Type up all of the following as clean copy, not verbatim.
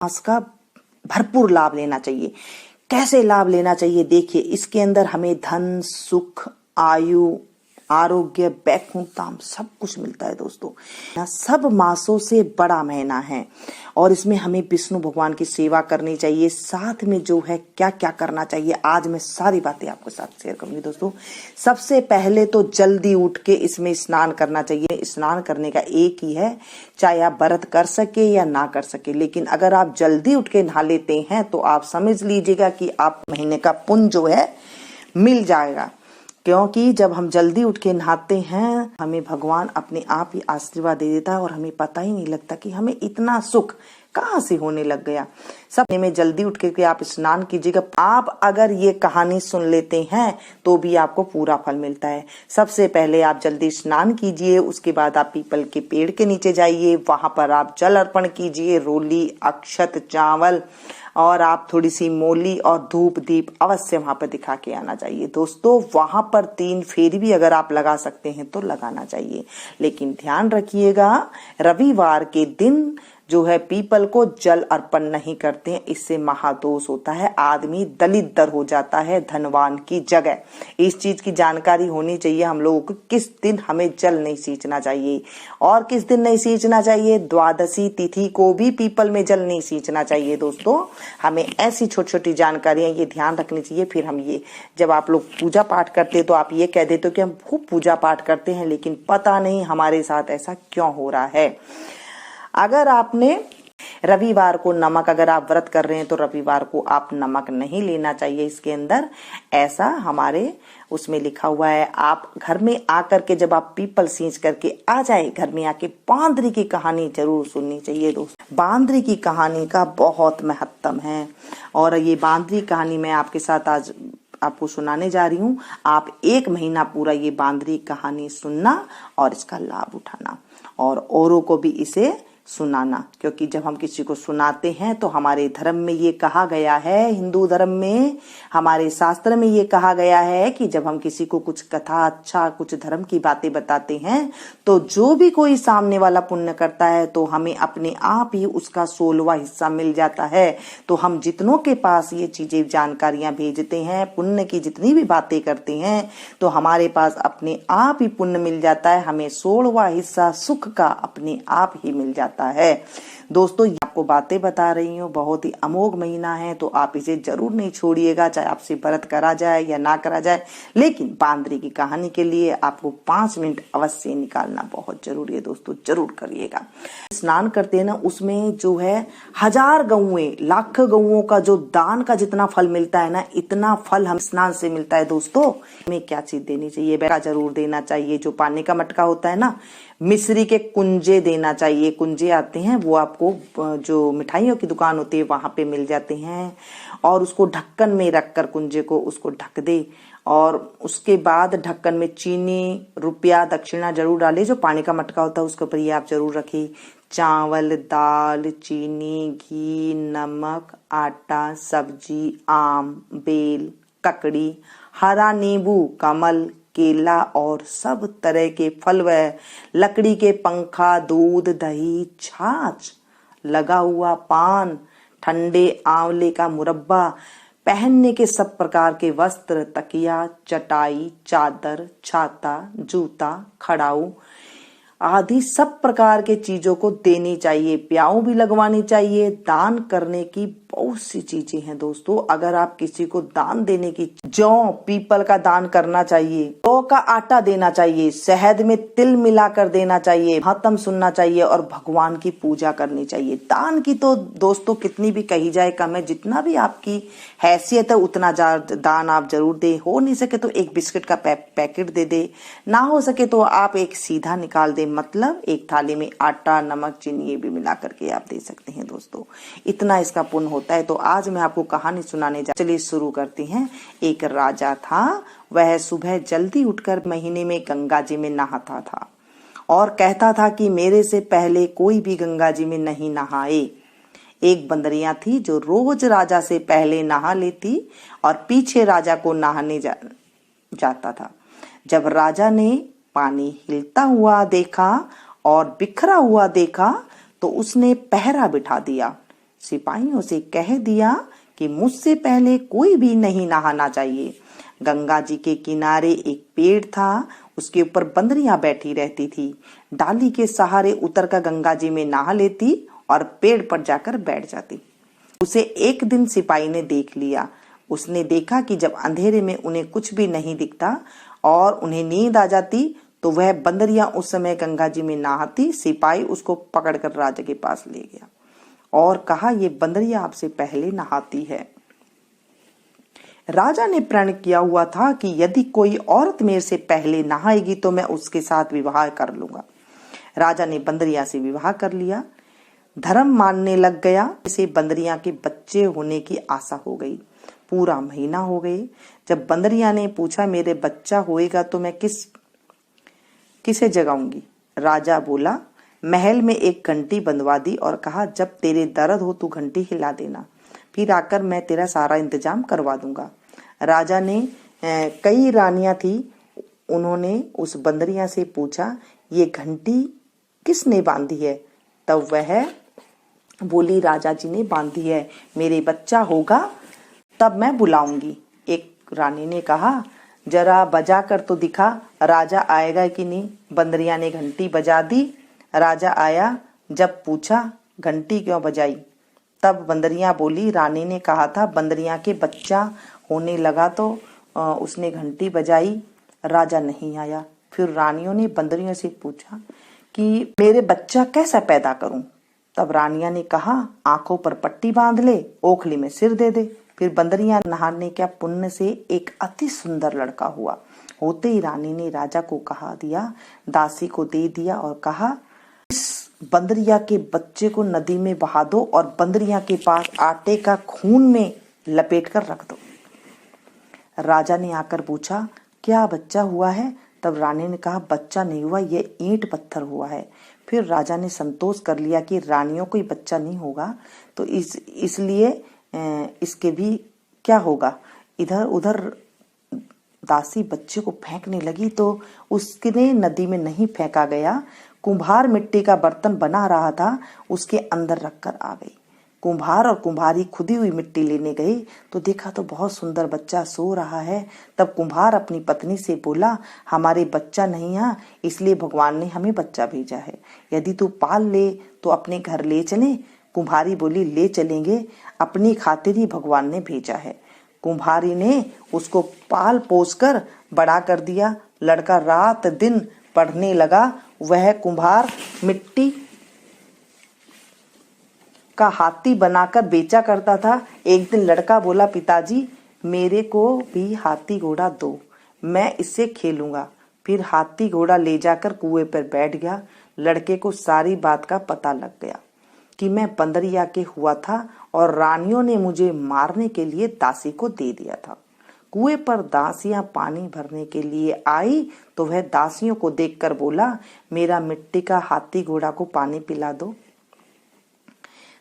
मास का भरपूर लाभ लेना चाहिए। कैसे लाभ लेना चाहिए देखिए, इसके अंदर हमें धन, सुख, आयु, आरोग्य, वैकुंठधाम सब कुछ मिलता है दोस्तों। सब मासों से बड़ा महीना है और इसमें हमें विष्णु भगवान की सेवा करनी चाहिए। साथ में जो है क्या क्या करना चाहिए, आज मैं सारी बातें आपके साथ शेयर करूंगी दोस्तों। सबसे पहले तो जल्दी उठ के इसमें स्नान करना चाहिए। स्नान करने का एक ही है, चाहे आप व्रत कर सके या ना कर सके, लेकिन अगर आप जल्दी उठ के नहा लेते हैं तो आप समझ लीजिएगा कि आप महीने का पुण्य जो है मिल जाएगा। क्योंकि जब हम जल्दी उठ के नहाते हैं हमें भगवान अपने आप ही आशीर्वाद दे देता है और हमें पता ही नहीं लगता कि हमें इतना सुख कहाँ से होने लग गया। सब में जल्दी उठ के आप स्नान कीजिएगा। आप अगर ये कहानी सुन लेते हैं तो भी आपको पूरा फल मिलता है। सबसे पहले आप जल्दी स्नान कीजिए, उसके बाद आप पीपल के पेड़ के नीचे जाइए, वहां पर आप जल अर्पण कीजिए, रोली, अक्षत, चावल और आप थोड़ी सी मोली और धूप दीप अवश्य वहां पर दिखा के आना चाहिए दोस्तों। वहां पर 3 फेरी भी अगर आप लगा सकते हैं तो लगाना चाहिए, लेकिन ध्यान रखिएगा रविवार के दिन जो है पीपल को जल अर्पण नहीं करते हैं, इससे महादोष होता है, आदमी दलिद्र हो जाता है धनवान की जगह। इस चीज की जानकारी होनी चाहिए हम लोगों को, किस दिन हमें जल नहीं सींचना चाहिए और किस दिन नहीं सींचना चाहिए। द्वादशी तिथि को भी पीपल में जल नहीं सींचना चाहिए दोस्तों। हमें ऐसी छोटी छोटी जानकारियां ये ध्यान रखनी चाहिए। फिर हम ये जब आप लोग पूजा पाठ करते तो आप ये कह देते हो कि हम खूब पूजा पाठ करते हैं, लेकिन पता नहीं हमारे साथ ऐसा क्यों हो रहा है। अगर आपने रविवार को नमक, अगर आप व्रत कर रहे हैं तो रविवार को आप नमक नहीं लेना चाहिए इसके अंदर, ऐसा हमारे उसमें लिखा हुआ है। आप घर में आकर के जब आप पीपल सींच करके आ जाए, घर में आके बांदरी की कहानी जरूर सुननी चाहिए दोस्तों। बांदरी की कहानी का बहुत महत्व है और ये बांदरी कहानी मैं आपके साथ आज आपको सुनाने जा रही हूँ। आप 1 महीना पूरा ये बांदरी कहानी सुनना और इसका लाभ उठाना और औरों को भी इसे सुनाना, क्योंकि जब हम किसी को सुनाते हैं तो हमारे धर्म में ये कहा गया है, हिंदू धर्म में हमारे शास्त्र में ये कहा गया है कि जब हम किसी को कुछ कथा, अच्छा कुछ धर्म की बातें बताते हैं तो जो भी कोई सामने वाला पुण्य करता है तो हमें अपने आप ही उसका 16वां हिस्सा मिल जाता है। तो हम जितनों के पास ये चीजें जानकारियां भेजते हैं, पुण्य की जितनी भी बातें करते हैं, तो हमारे पास अपने आप ही पुण्य मिल जाता है, हमें 16वां हिस्सा सुख का अपने आप ही मिल जाता है। दोस्तों आपको बातें बता रही हूँ, बहुत ही अमोघ महीना है तो आप इसे जरूर नहीं छोड़िएगा, चाहे आपसे व्रत करा जाए या ना करा जाए। लेकिन बांदरी की कहानी के लिए आपको 5 मिनट अवश्य निकालना बहुत जरूरी है दोस्तों, जरूर करिएगा। स्नान करते हैं ना, उसमें जो है 1000 गौएं, लाख गौओं का जो दान का जितना फल मिलता है ना, इतना फल हम स्नान से मिलता है दोस्तों। हमें क्या चीज देनी चाहिए, बैरा जरूर देना चाहिए, जो पानी का मटका होता है ना, मिश्री के कुंजे देना चाहिए। कुंजे आते हैं वो आपको जो मिठाइयों की दुकान होती है वहां पे मिल जाते हैं, और उसको ढक्कन में रखकर कुंजे को उसको ढक दे और उसके बाद ढक्कन में चीनी, रुपया, दक्षिणा जरूर डाले। जो पानी का मटका होता है उसके ऊपर ये आप जरूर रखिए। चावल, दाल, चीनी, घी, नमक, आटा, सब्जी, आम, बेल, ककड़ी, हरा नींबू, कमल, केला और सब तरह के फल व लकड़ी के पंखा, दूध, दही, छाछ, लगा हुआ पान, ठंडे आंवले का मुरब्बा, पहनने के सब प्रकार के वस्त्र, तकिया, चटाई, चादर, छाता, जूता, खड़ाऊ आदि सब प्रकार के चीजों को देनी चाहिए। प्याऊ भी लगवानी चाहिए। दान करने की बहुत सी चीजें हैं दोस्तों। अगर आप किसी को दान देने की, जौ पीपल का दान करना चाहिए, जौ का आटा देना चाहिए, शहद में तिल मिलाकर देना चाहिए, महात्म सुनना चाहिए और भगवान की पूजा करनी चाहिए। दान की तो दोस्तों कितनी भी कही जाए कम है, जितना भी आपकी हैसियत है उतना दान आप जरूर दे। हो नहीं सके तो एक बिस्किट का पैकेट दे दे, ना हो सके तो आप एक सीधा निकाल दे, मतलब एक थाली में आटा, नमक, चीनी ये भी मिला करके आप दे सकते हैं दोस्तों। इतना इसका पुण्य होता है। तो आज मैं आपको कहानी सुनाने चलिए शुरू करते हैं। एक राजा था, वह सुबह जल्दी उठकर महीने में गंगा जी में नहाता था और कहता था कि मेरे से पहले कोई भी गंगा जी में नहीं नहाए। एक बंदरिया थी जो रोज राजा से पहले नहा लेती और पीछे राजा को नहाने जाता था। जब राजा ने पानी हिलता हुआ देखा और बिखरा हुआ देखा तो उसने पहरा बिठा दिया। सिपाहियों से कह दिया कि मुझसे पहले कोई भी नहीं नहाना चाहिए। गंगा जी के किनारे एक पेड़ था, उसके ऊपर बंदरियां बैठी रहती थी। डाली के सहारे उतरकर गंगा जी में नहा लेती और पेड़ पर जाकर बैठ जाती। उसे एक दिन सिपाही ने देख लिया। उसने देखा कि जब अंधेरे में उन्हें कुछ भी नहीं दिखता और उन्हें नींद आ जाती तो वह बंदरियां उस समय गंगा जी में नहाती। सिपाही उसको पकड़कर राजा के पास ले गया और कहा, ये बंदरियां आपसे पहले नहाती है। राजा ने प्रण किया हुआ था कि यदि कोई औरत मेरे से पहले नहाएगी तो मैं उसके साथ विवाह कर लूंगा। राजा ने बंदरिया से विवाह कर लिया, धर्म मानने लग गया। इसे बंदरिया के बच्चे होने की आशा हो गई। पूरा महीना हो गए। जब बंदरिया ने पूछा, मेरे बच्चा होएगा तो मैं किसे जगाऊंगी? राजा बोला, महल में एक घंटी बंधवा दी और कहा, जब तेरे दर्द हो तू घंटी हिला देना, फिर आकर मैं तेरा सारा इंतजाम करवा दूंगा। राजा ने कई रानियां थी, उन्होंने उस बंदरिया से पूछा, ये घंटी किसने बांधी है? तब वह बोली, राजा जी ने बांधी है, मेरे बच्चा होगा तब मैं बुलाऊंगी। एक रानी ने कहा, जरा बजा कर तो दिखा, राजा आएगा कि नहीं। बंदरिया ने घंटी बजा दी। राजा आया। जब पूछा, घंटी क्यों बजाई? तब बंदरिया बोली, रानी ने कहा था बंदरिया के बच्चा होने लगा तो उसने घंटी बजाई, राजा नहीं आया। फिर रानियों ने बंदरियों से पूछा कि मेरे बच्चा कैसा पैदा करूं? तब रानिया ने कहा, आंखों पर पट्टी बांध ले, ओखली में सिर दे दे। फिर बंदरिया नहाने के पुण्य से एक अति सुंदर लड़का हुआ। होते ही रानी ने राजा को कहा दिया, दासी को दे दिया और कहा, इस बंदरिया के बच्चे को नदी में बहा दो और बंदरिया के पास आटे का खून में लपेट कर रख दो। राजा ने आकर पूछा, क्या बच्चा हुआ है? तब रानी ने कहा, बच्चा नहीं हुआ, ये ईंट पत्थर हुआ है। फिर राजा ने संतोष कर लिया कि रानियों को बच्चा नहीं होगा तो इसलिए इसके भी क्या होगा। इधर उधर दासी बच्चे को फेंकने लगी तो उसके नदी में नहीं फेंका गया। कुम्हार मिट्टी का बर्तन बना रहा था, उसके अंदर रखकर आ गई। कुम्हार और कुम्हारी खुदी हुई मिट्टी लेने गए तो देखा तो बहुत सुंदर बच्चा सो रहा है। तब कुम्हार अपनी पत्नी से बोला, हमारे बच्चा नहीं है, इसलिए भगवान ने हमें बच्चा भेजा है, यदि तू पाल ले तो अपने घर ले चले। कुम्हारी बोली, ले चलेंगे, अपनी खातिर ही भगवान ने भेजा है। कुम्हारी ने उसको पाल पोस कर बड़ा कर दिया। लड़का रात दिन पढ़ने लगा। वह कुम्हार मिट्टी का हाथी बनाकर बेचा करता था। एक दिन लड़का बोला, पिताजी मेरे को भी हाथी घोड़ा दो, मैं इससे खेलूंगा। फिर हाथी घोड़ा ले जाकर कुएं पर बैठ गया। लड़के को सारी बात का पता लग गया कि मैं बंदरिया के हुआ था और रानियों ने मुझे मारने के लिए दासी को दे दिया था। कुएं पर दासियां पानी भरने के लिए आई तो वह दासियों को देखकर बोला, मेरा मिट्टी का हाथी घोड़ा को पानी पिला दो।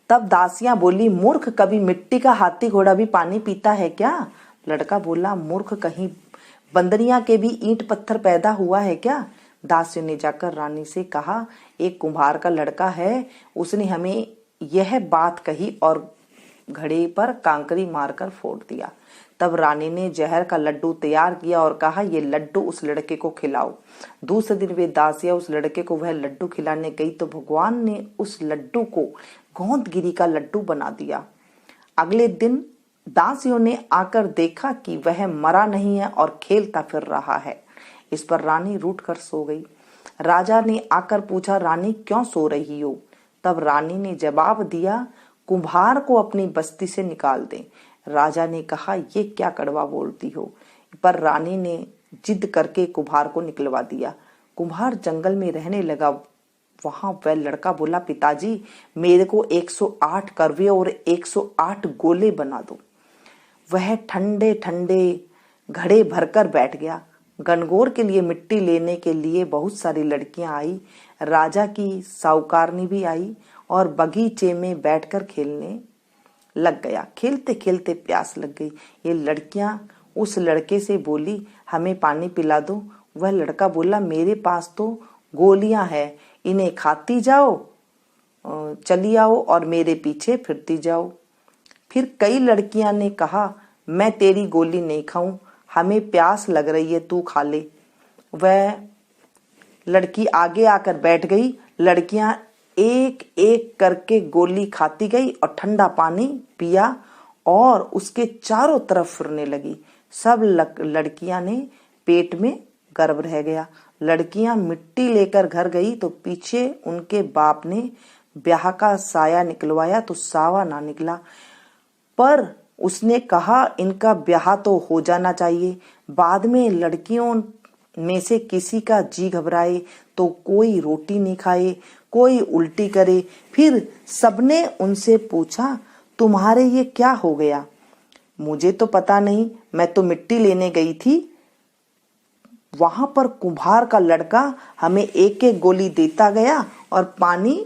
तब दासियां बोली, मूर्ख, कभी मिट्टी का हाथी घोड़ा भी पानी पीता है क्या? लड़का बोला, मूर्ख कहीं बंदरिया के भी ईंट पत्थर पैदा हुआ है क्या? दासियों ने जाकर रानी से कहा, एक कुम्हार का लड़का है, उसने हमें यह बात कही और घड़े पर कांकरी मारकर फोड़ दिया। तब रानी ने जहर का लड्डू तैयार किया और कहा, ये लड्डू उस लड़के को खिलाओ। दूसरे दिन वे दासियां उस लड़के को वह लड्डू खिलाने गई तो भगवान ने उस लड्डू को गोंदगिरी का लड्डू बना दिया। अगले दिन दासियों ने आकर देखा कि वह मरा नहीं है और खेलता फिर रहा है। इस पर रानी रूठ कर सो गई। राजा ने आकर पूछा, रानी क्यों सो रही हो? तब रानी ने जवाब दिया, कुम्हार को अपनी बस्ती से निकाल दे। राजा ने कहा, ये क्या कड़वा बोलती हो? पर रानी ने जिद करके कुम्हार को निकलवा दिया। कुम्हार जंगल में रहने लगा। वहां वह लड़का बोला, पिताजी मेरे को 108 करवे और 108 गोले बना दो। वह ठंडे ठंडे घड़े भरकर बैठ गया। गणगौर के लिए मिट्टी लेने के लिए बहुत सारी लड़कियां आई। राजा की साहूकारनी भी आई और बगीचे में बैठकर खेलने लग गया। खेलते खेलते प्यास लग गई। ये लड़कियां उस लड़के से बोली, हमें पानी पिला दो। वह लड़का बोला, मेरे पास तो गोलियां हैं, इन्हें खाती जाओ चली आओ और मेरे पीछे फिरती जाओ। फिर कई लड़कियां ने कहा, मैं तेरी गोली नहीं खाऊं, हमें प्यास लग रही है, तू खा ले। वह लड़की आगे आकर बैठ गई। लड़कियां एक एक करके गोली खाती गई और ठंडा पानी पिया और उसके चारों तरफ फिरने लगी। सब लड़कियां ने पेट में गर्व रह गया। लड़कियां मिट्टी लेकर घर गई तो पीछे उनके बाप ने ब्याह का साया निकलवाया तो सावा ना निकला, पर उसने कहा इनका ब्याह तो हो जाना चाहिए। बाद में लड़कियों में से किसी का जी घबराए तो कोई रोटी नहीं खाए, कोई उल्टी करे। फिर सबने उनसे पूछा, तुम्हारे ये क्या हो गया? मुझे तो पता नहीं, मैं तो मिट्टी लेने गई थी। वहां पर कुम्हार का लड़का हमें एक एक गोली देता गया और पानी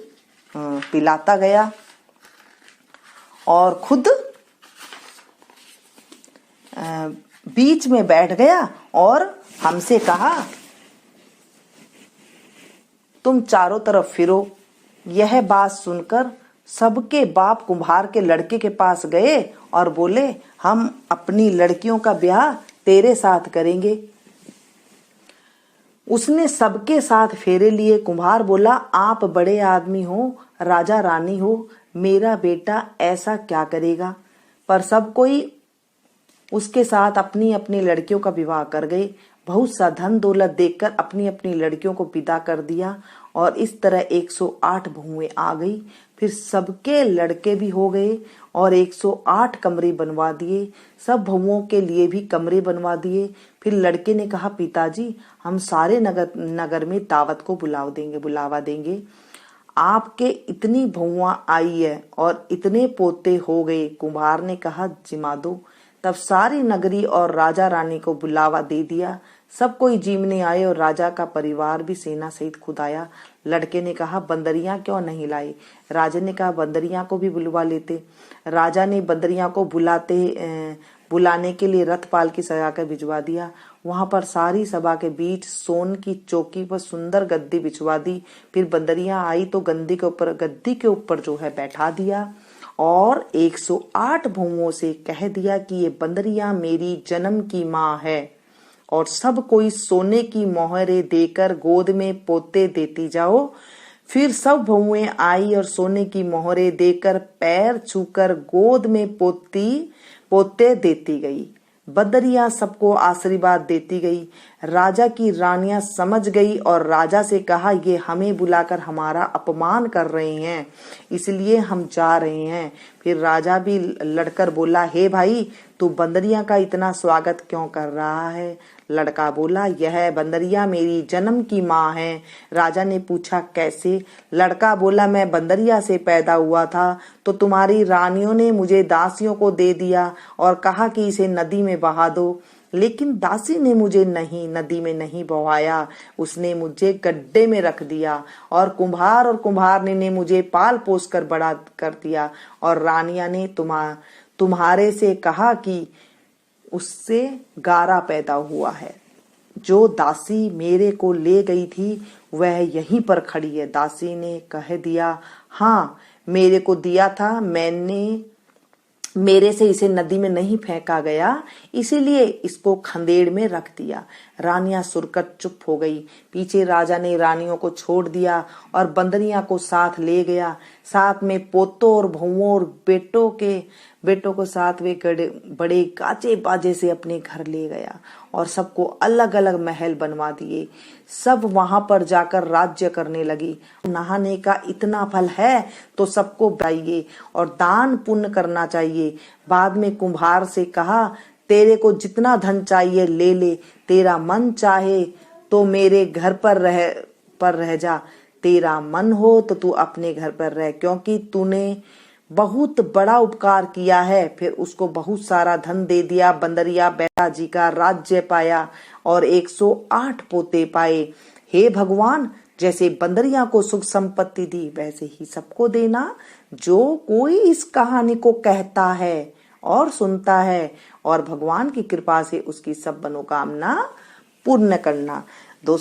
पिलाता गया और खुद बीच में बैठ गया और हमसे कहा, तुम चारों तरफ फिरो। यह बात सुनकर सबके बाप कुम्हार के लड़के के पास गए और बोले, हम अपनी लड़कियों का ब्याह तेरे साथ करेंगे। उसने सबके साथ फेरे लिए। कुम्हार बोला, आप बड़े आदमी हो, राजा रानी हो, मेरा बेटा ऐसा क्या करेगा? पर सब कोई उसके साथ अपनी अपनी लड़कियों का विवाह कर गए। बहुत सा धन दौलत देखकर अपनी अपनी लड़कियों को विदा कर दिया और इस तरह 108 बहुएं आ गई। फिर सबके लड़के भी हो गए और 108 कमरे बनवा दिए। सब बहुओं के लिए भी कमरे बनवा दिए। फिर लड़के ने कहा, पिताजी हम सारे नगर में दावत को बुलावा देंगे। आपके इतनी बहुआं आई है और इतने पोते हो गए। कुम्हार ने कहा, जिमा दो। तब सारी नगरी और राजा रानी को बुलावा दे दिया। सब कोई जीवने आए और राजा का परिवार भी सेना सहित खुद आया। लड़के ने कहा, बंदरियां क्यों नहीं लाई? राजा ने कहा, बंदरियां को भी बुलवा लेते। राजा ने बंदरियां को बुलाने के लिए रथ पाल की सजाकर भिजवा दिया। वहां पर सारी सभा के बीच सोन की चौकी पर सुंदर गद्दी बिछवा दी। फिर बंदरियां आई तो गद्दी के ऊपर जो है बैठा दिया और 108 बहुओं से कह दिया कि ये बंदरियां मेरी जन्म की माँ है और सब कोई सोने की मोहरें देकर गोद में पोते देती जाओ। फिर सब बहुएं आई और सोने की मोहरें देकर पैर छूकर गोद में पोते देती गई। बंदरियां सबको आशीर्वाद देती गई। राजा की रानियां समझ गई और राजा से कहा, ये हमें बुलाकर हमारा अपमान कर रहे हैं, इसलिए हम जा रहे हैं। फिर राजा भी लड़कर बोला, हे भाई, तू बंदरियां का इतना स्वागत क्यों कर रहा है? लड़का बोला, यह बंदरियां मेरी जन्म की माँ है। राजा ने पूछा, कैसे? लड़का बोला, मैं बंदरिया से पैदा हुआ था तो तुम्हारी रानियों ने मुझे दासियों को दे दिया और कहा कि इसे नदी में बहा दो, लेकिन दासी ने मुझे नदी में नहीं बहाया, उसने मुझे गड्ढे में रख दिया और कुम्हारनी ने मुझे पाल पोस कर बड़ा कर दिया और रानिया ने तुम्हारे से कहा कि उससे गारा पैदा हुआ है। जो दासी मेरे को ले गई थी वह यहीं पर खड़ी है। दासी ने कह दिया, हाँ मेरे को दिया था, मेरे से इसे नदी में नहीं फेंका गया, इसीलिए इसको खंदेड़ में रख दिया। रानियां सुरकर चुप हो गई। पीछे राजा ने रानियों को छोड़ दिया और बंदरियां को साथ ले गया। साथ में पोतों और बहुओं और बेटों को साथ वे बड़े गाजे बाजे से अपने घर ले गया और सबको अलग अलग महल बनवा दिए। सब वहां पर जाकर राज्य करने लगी। नहाने का इतना फल है तो सबको बताइए और दान पुण्य करना चाहिए। बाद में कुम्हार से कहा, तेरे को जितना धन चाहिए ले ले, तेरा मन चाहे तो मेरे घर पर रह जा, तेरा मन हो तो तू अपने घर पर रह, क्योंकि तूने बहुत बड़ा उपकार किया है। फिर उसको बहुत सारा धन दे दिया। बंदरिया बेटा जी का राज्य पाया और 108 पोते पाए। हे भगवान, जैसे बंदरिया को सुख संपत्ति दी वैसे ही सबको देना। जो कोई इस कहानी को कहता है और सुनता है और भगवान की कृपा से उसकी सब मनोकामना पूर्ण करना। दोस्तों,